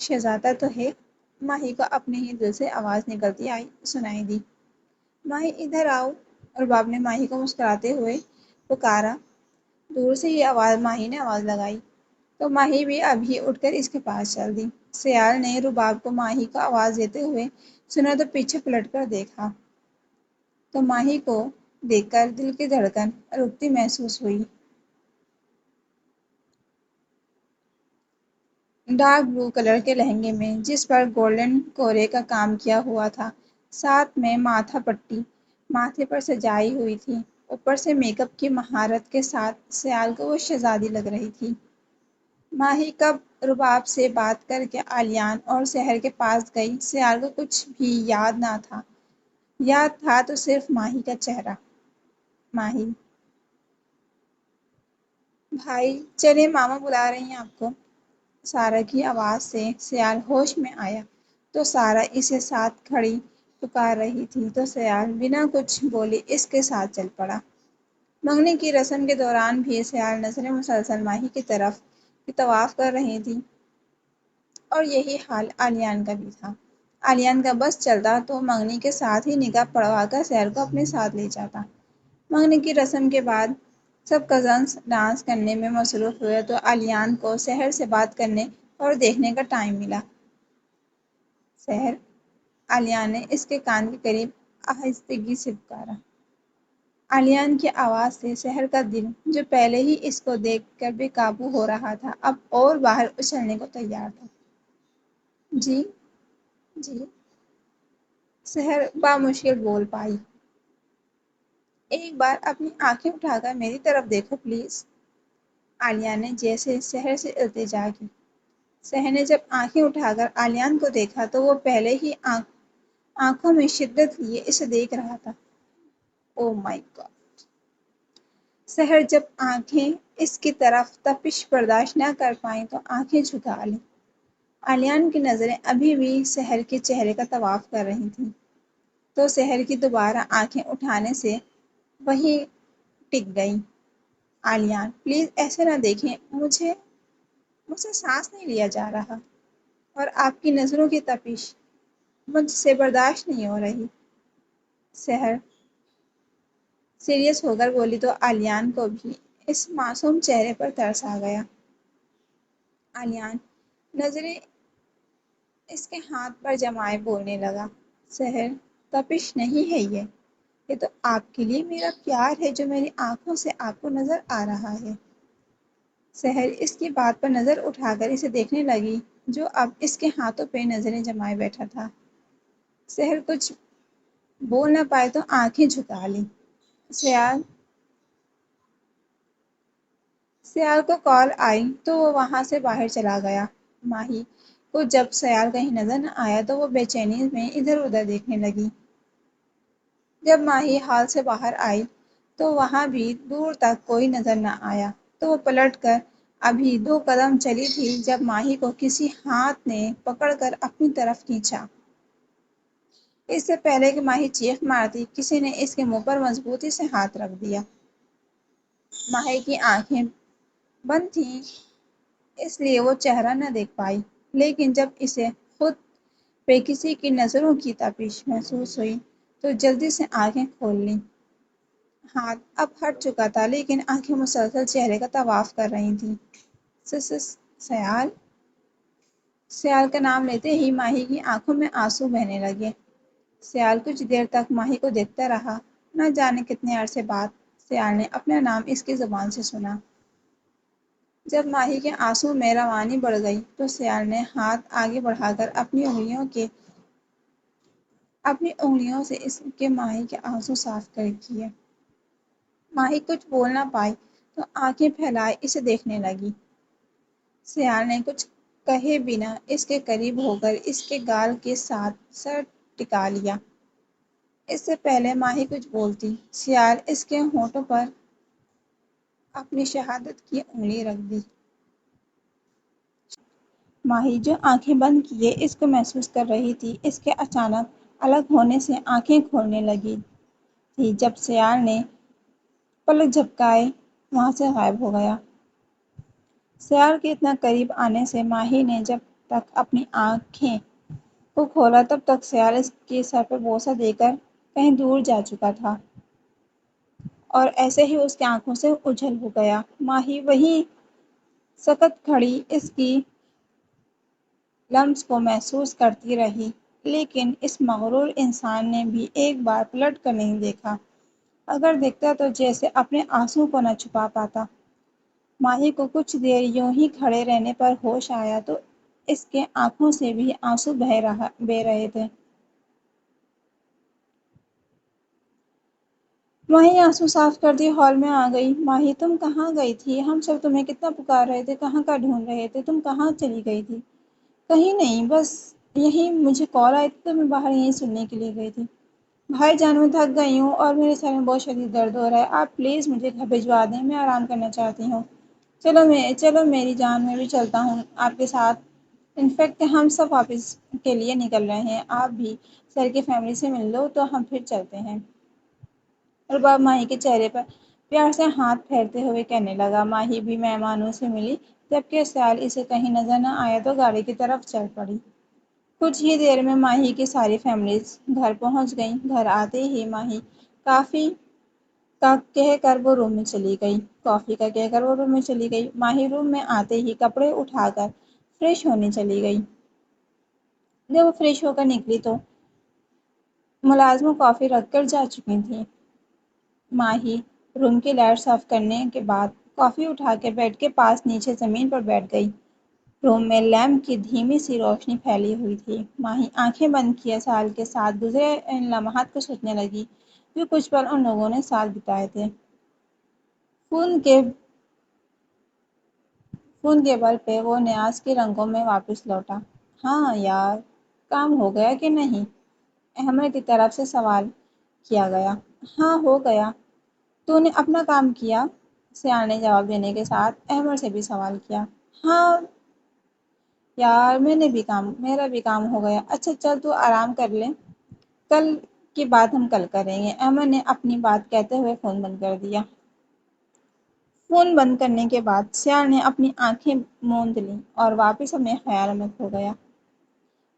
شہزادہ تو ہے۔ ماہی کو اپنے ہی دل سے آواز نکلتی آئی سنائی دی، ماہی ادھر آؤ۔ رباب نے ماہی کو مسکراتے ہوئے پکارا۔ دور سے ہی ماہی نے آواز لگائی تو ماہی بھی ابھی اٹھ کر اس کے پاس چل دی۔ سیال نے رباب کو ماہی کو آواز دیتے ہوئے سنا تو پیچھے پلٹ کر دیکھا تو ماہی کو دیکھ کر دل کی دھڑکن رکتی محسوس ہوئی۔ ڈارک بلو کلر کے لہنگے میں جس پر گولڈن کورے کا کام کیا ہوا تھا، ساتھ میں ماتھا پٹی ماتھے پر سجائی ہوئی تھی، اوپر سے میک اپ کی مہارت کے ساتھ سیال کو وہ شہزادی لگ رہی تھی۔ ماہی کب رباب سے بات کر کے آلیان اور سحر کے پاس گئی، سیال کو کچھ بھی یاد نہ تھا۔ یاد تھا تو صرف ماہی کا چہرہ۔ ماہی، بھائی چلے، ماما بلا رہی ہیں آپ کو۔ سارا کی آواز سے سیال ہوش میں آیا تو سارا اسے ساتھ کھڑی پکار رہی تھی تو سیال بنا کچھ بولے اس کے ساتھ چل پڑا۔ منگنی کی رسم کے دوران بھی سیال نظریں مسلسل ماہی کی طرف کی طواف کر رہی تھی، اور یہی حال آلیان کا بھی تھا۔ آلیان کا بس چلتا تو منگنی کے ساتھ ہی نگاہ پڑوا کر سیال کو اپنے ساتھ لے جاتا۔ منگنی کی رسم کے بعد سب کزنس ڈانس کرنے میں مصروف ہوئے تو آلیان کو سحر سے بات کرنے اور دیکھنے کا ٹائم ملا۔ سحر، آلیان نے اس کے کان کے قریب آہستگی سے پکارا۔ آلیان کی آواز سے سحر کا دل، جو پہلے ہی اس کو دیکھ کر بے قابو ہو رہا تھا، اب اور باہر اچھلنے کو تیار تھا۔ جی جی، سحر بامشکل بول پائی۔ ایک بار اپنی آنکھیں اٹھا کر میری طرف دیکھو پلیز۔ آلیان نے جیسے سحر سے التجا کی۔ سحر نے جب آنکھیں اٹھا کر آلیان کو دیکھا تو وہ پہلے ہی آنکھوں میں شدت لیے اسے دیکھ رہا تھا۔ او مائی گاڈ! سحر جب آنکھیں اس کی طرف تپش برداشت نہ کر پائیں تو آنکھیں جھکا لیں۔ آلیان کی نظریں ابھی بھی سحر کے چہرے کا طواف کر رہی تھیں تو سحر کی دوبارہ آنکھیں اٹھانے سے وہیں ٹک گئیں۔ آلیان، پلیز ایسے نہ دیکھیں، مجھ سے سانس نہیں لیا جا رہا، اور آپ کی نظروں کی تپش مجھ سے برداشت نہیں ہو رہی۔ سحر سیریس ہو کر بولی تو آلیان کو بھی اس معصوم چہرے پر ترس آ گیا۔ آلیان نظریں اس کے ہاتھ پر جمائے بولنے لگا، سحر، تپش نہیں ہے یہ تو آپ کے لیے میرا پیار ہے جو میری آنکھوں سے آپ کو نظر آ رہا ہے۔ سحر اس کی بات پر نظر اٹھا کر اسے دیکھنے لگی جو اب اس کے ہاتھوں پہ نظریں جمائے بیٹھا تھا۔ سحر کچھ بول نہ پائے تو آنکھیں جھکا لی۔ سیال کو کال آئی تو وہ وہاں سے باہر چلا گیا۔ ماہی کو جب سیال کہیں نظر نہ آیا تو وہ بے چینی میں ادھر ادھر دیکھنے لگی۔ جب ماہی ہال سے باہر آئی تو وہاں بھی دور تک کوئی نظر نہ آیا تو وہ پلٹ کر ابھی 2 قدم چلی تھی جب ماہی کو کسی ہاتھ نے پکڑ کر اپنی طرف کھینچا۔ اس سے پہلے کہ ماہی چیخ مارتی، کسی نے اس کے منہ پر مضبوطی سے ہاتھ رکھ دیا۔ ماہی کی آنکھیں بند تھیں اس لیے وہ چہرہ نہ دیکھ پائی، لیکن جب اسے خود پہ کسی کی نظروں کی تپش محسوس ہوئی تو جلدی سے آنکھیں کھول لیں۔ ہاتھ اب ہٹ چکا تھا لیکن آنکھیں مسلسل چہرے کا طواف کر رہی تھیں۔ سیال! سیال کا نام لیتے ہی ماہی کی آنکھوں میں آنسو بہنے لگے۔ سیال کچھ دیر تک ماہی کو دیکھتا رہا۔ نہ جانے کتنے عرصے بعد سیال نے اپنا نام اس کی زبان سے سنا۔ جب ماہی کے آنسو میں روانی بڑھ گئی تو سیال نے ہاتھ آگے بڑھا کر اپنی انگلیوں سے اس کے ماہی کے آنسو صاف کر کیے۔ ماہی کچھ بول نہ پائی تو آنکھیں پھیلائے اسے دیکھنے لگی۔ سیال نے کچھ کہے بنا اس کے قریب ہو کر اس کے گال کے ساتھ سر ٹکا لیا۔ اس سے پہلے ماہی کچھ بولتی، سیال اس کے ہونٹوں پر اپنی شہادت کی انگلی رکھ دی۔ ماہی جو آنکھیں بند کیے اس کو محسوس کر رہی تھی، اس کے اچانک الگ ہونے سے آنکھیں کھولنے لگی تھی جب سیال نے پلک جھپکائے وہاں سے غائب ہو گیا۔ سیال کے اتنا قریب آنے سے ماہی نے جب تک اپنی آنکھیں کو کھولا تب تک سیال اس کے سر پر بوسہ دے کر کہیں دور جا چکا تھا اور ایسے ہی اس کی آنکھوں سے اجھل ہو گیا۔ ماہی وہیں سکت کھڑی اس کی لمس کو محسوس کرتی رہی، لیکن اس مغرور انسان نے بھی ایک بار پلٹ کر نہیں دیکھا۔ اگر دیکھتا تو جیسے اپنے آنسو کو نہ چھپا پاتا۔ ماہی کو کچھ دیر یوں ہی کھڑے رہنے پر ہوش آیا تو اس کے آنکھوں سے بھی آنسو بہہ رہے تھے۔ ماہی آنسو صاف کرتی ہال میں آ گئی۔ ماہی تم کہاں گئی تھی؟ ہم سب تمہیں کتنا پکار رہے تھے، کہاں کا ڈھونڈ رہے تھے، تم کہاں چلی گئی تھی؟ کہیں نہیں، بس یہیں مجھے کال آئی تھی تو میں باہر یہیں سننے کے لیے گئی تھی۔ بھائی جان میں تھک گئی ہوں اور میرے سر میں بہت شدید درد ہو رہا ہے، آپ پلیز مجھے گھر بھجوا دیں، میں آرام کرنا چاہتی ہوں۔ چلو میری جان، میں بھی چلتا ہوں آپ کے ساتھ۔ انفیکٹ ہم سب واپس کے لیے نکل رہے ہیں، آپ بھی سر کی فیملی سے مل لو تو ہم پھر چلتے ہیں۔ رباب ماہی کے چہرے پر پیار سے ہاتھ پھیرتے ہوئے کہنے لگا۔ ماہی بھی مہمانوں سے ملی، جبکہ سیال اسے کہیں نظر نہ آیا تو گاڑی کی طرف چل پڑی۔ کچھ ہی دیر میں ماہی کی ساری فیملیز گھر پہنچ گئیں۔ گھر آتے ہی ماہی کافی کا کہہ کر وہ روم میں چلی گئی۔ ماہی روم میں آتے ہی کپڑے اٹھا کر فریش ہونے چلی گئی۔ جب وہ فریش ہو کر نکلی تو ملازمہ کافی رکھ کر جا چکی تھیں۔ ماہی روم کی لائٹس آف کرنے کے بعد کافی اٹھا کے بیڈ کے پاس نیچے زمین پر بیٹھ گئی۔ روم میں لیمپ کی دھیمی سی روشنی پھیلی ہوئی تھی۔ ماہی آنکھیں بند کیے سال کے ساتھ گزرے ان لمحات کو سوچنے لگی جو کچھ پل ان لوگوں نے ساتھ بتائے تھے۔ فون کے بل پہ وہ نیاز کے رنگوں میں واپس لوٹا۔ ہاں یار، کام ہو گیا کہ نہیں؟ احمد کی طرف سے سوال کیا گیا۔ ہاں ہو گیا، تو نے اپنا کام کیا؟ سیال نے جواب دینے کے ساتھ احمد سے بھی سوال کیا۔ ہاں یار میرا بھی کام ہو گیا۔ اچھا چل تو آرام کر لے، کل کی بات ہم کل کریں گے۔ احمد نے اپنی بات کہتے ہوئے فون بند کر دیا۔ فون بند کرنے کے بعد سیال نے اپنی آنکھیں موند لیں اور واپس اپنے خیال میں کھو گیا۔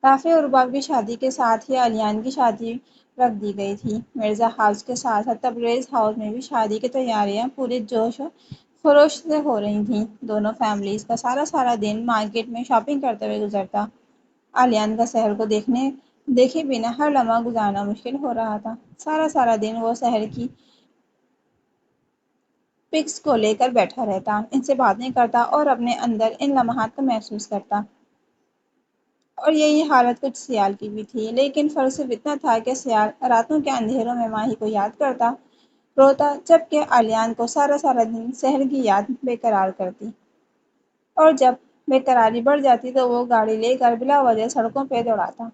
رافع اور رباب کی شادی کے ساتھ ہی علیان کی شادی رکھ دی گئی تھی۔ مرزا ہاؤس کے ساتھ ساتھ تبریز ہاؤس میں بھی شادی کی تیاریاں پورے جوش و خروش سے ہو رہی تھیں۔ دونوں فیملیز کا سارا دن مارکیٹ میں شاپنگ کرتے ہوئے گزرتا۔ علیان کا شہر کو دیکھے بنا ہر لمحہ گزارنا مشکل ہو رہا تھا۔ سارا دن وہ شہر کی پکس کو لے کر بیٹھا رہتا، ان سے باتیں کرتا اور اپنے اندر ان لمحات کو محسوس کرتا۔ اور یہی حالت کچھ سیال کی بھی تھی، لیکن فرق صرف اتنا تھا کہ سیال راتوں کے اندھیروں میں ماہی کو یاد کرتا روتا، جبکہ علیان کو سارا دن شہر کی یاد بے قرار کرتی۔ اور جب بے قراری بڑھ جاتی تو وہ گاڑی لے کر بلا وجہ سڑکوں پہ دوڑاتا۔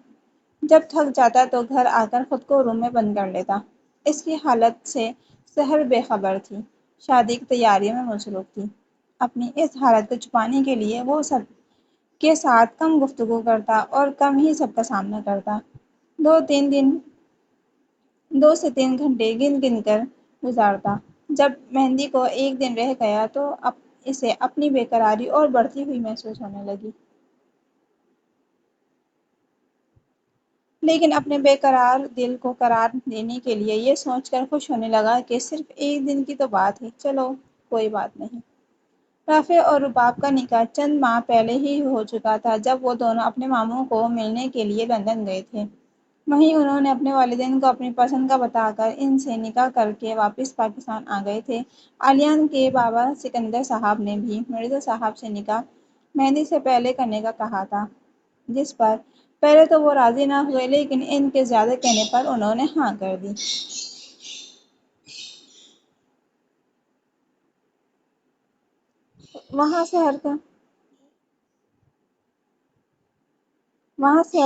جب تھک جاتا تو گھر آ کر خود کو روم میں بند کر لیتا۔ اس کی حالت سے سحر بے خبر تھی، شادی کی تیاریوں میں مصروف تھی۔ اپنی اس حالت کو چھپانے کے لیے وہ سب کے ساتھ کم گفتگو کرتا اور کم ہی سب کا سامنا کرتا۔ 2 سے 3 گھنٹے گن کر گزارتا۔ جب مہندی کو ایک دن رہ گیا تو اسے اپنی بے قراری اور بڑھتی ہوئی محسوس ہونے لگی۔ لیکن اپنے بے قرار دل کو قرار دینے کے لیے یہ سوچ کر خوش ہونے لگا کہ صرف ایک دن کی تو بات ہے، چلو کوئی بات نہیں۔ رافع اور رباب کا نکاح چند ماہ پہلے ہی ہو چکا تھا جب وہ دونوں اپنے ماموں کو ملنے کے لیے لندن گئے تھے۔ وہیں انہوں نے اپنے والدین کو اپنی پسند کا بتا کر ان سے نکاح کر کے واپس پاکستان آ گئے تھے۔ علیان کے بابا سکندر صاحب نے بھی مرزا صاحب سے نکاح مہندی سے پہلے کرنے کا کہا تھا، جس پر پہلے تو وہ راضی نہ ہوئے، لیکن ان کے زیادہ کہنے پر انہوں نے ہاں کر دی۔ وہاں سے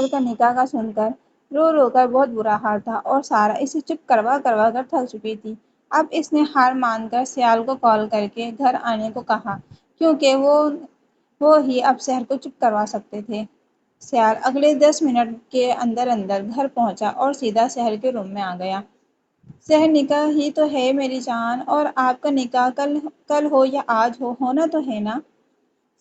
کا نکاح کا سن کر رو کر بہت برا حال تھا اور سارا اسے چپ کروا کر تھک چکی تھی۔ اب اس نے ہار مان کر سیال کو کال کر کے گھر آنے کو کہا، کیونکہ وہ ہی اب شہر کو چپ کروا سکتے تھے۔ سیال اگلے 10 منٹ کے اندر گھر پہنچا اور سیدھا شہر کے روم میں آ گیا۔ شہر، نکاح ہی تو ہے میری جان، اور آپ کا نکاح کل ہو یا آج ہو، ہونا تو ہے نا؟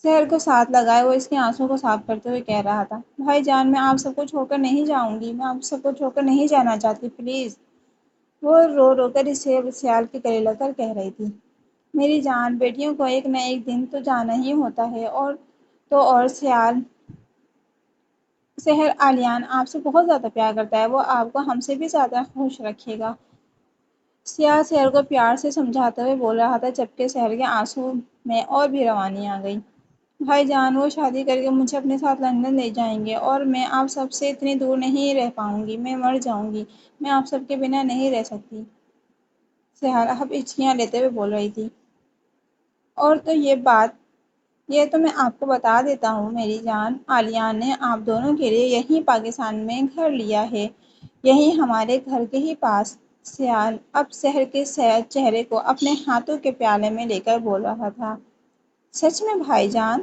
سحر کو ساتھ لگائے وہ اس کے آنسوں کو صاف کرتے ہوئے کہہ رہا تھا، بھائی جان میں آپ سب کو چھوڑ کر نہیں جاؤں گی، میں آپ سب کو چھوڑ کر نہیں جانا چاہتی، پلیز۔ وہ رو رو کر اسے سیال کے گلے لگ کر کہہ رہی تھی، میری جان، بیٹیوں کو ایک نہ ایک دن تو جانا ہی ہوتا ہے، اور سحر علیان آپ سے بہت زیادہ پیار کرتا ہے، وہ آپ کو ہم سے بھی زیادہ خوش رکھے گا۔ سیال سحر کو پیار سے سمجھاتے ہوئے بول رہا تھا، جبکہ سحر کے آنسوں میں اور بھی روانی آ گئی۔ بھائی جان، وہ شادی کر کے مجھے اپنے ساتھ لندن لے جائیں گے اور میں آپ سب سے اتنی دور نہیں رہ پاؤں گی، میں مر جاؤں گی، میں آپ سب کے بنا نہیں رہ سکتی۔ سحر اب ہچکیاں لیتے ہوئے بول رہی تھی، اور تو یہ تو میں آپ کو بتا دیتا ہوں میری جان، عالیان نے آپ دونوں کے لیے یہیں پاکستان میں گھر لیا ہے، یہیں ہمارے گھر کے ہی پاس۔ سیال اب سحر کے چہرے کو اپنے ہاتھوں کے پیالے میں لے کر بول رہا تھا، سچ میں بھائی جان؟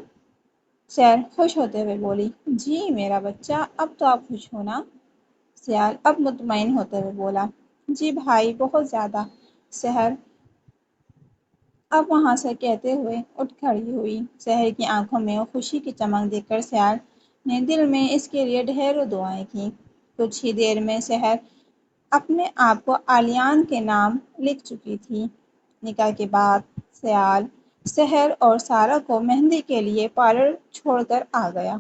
سحر خوش ہوتے ہوئے بولی، جی میرا بچہ، اب تو آپ خوش ہو نا؟ سیال اب مطمئن ہوتے ہوئے بولا، جی بھائی، بہت زیادہ۔ سحر اب وہاں سے کہتے ہوئے اٹھ کھڑی ہوئی۔ سحر کی آنکھوں میں وہ خوشی کی چمک دیکھ کر سیال نے دل میں اس کے لیے ڈھیروں دعائیں کیں۔ کچھ ہی دیر میں سحر اپنے آپ کو عالیان کے نام لکھ چکی تھی۔ نکاح کے بعد سیال سحر اور سارہ کو مہندی کے لیے پارلر چھوڑ کر آ گیا۔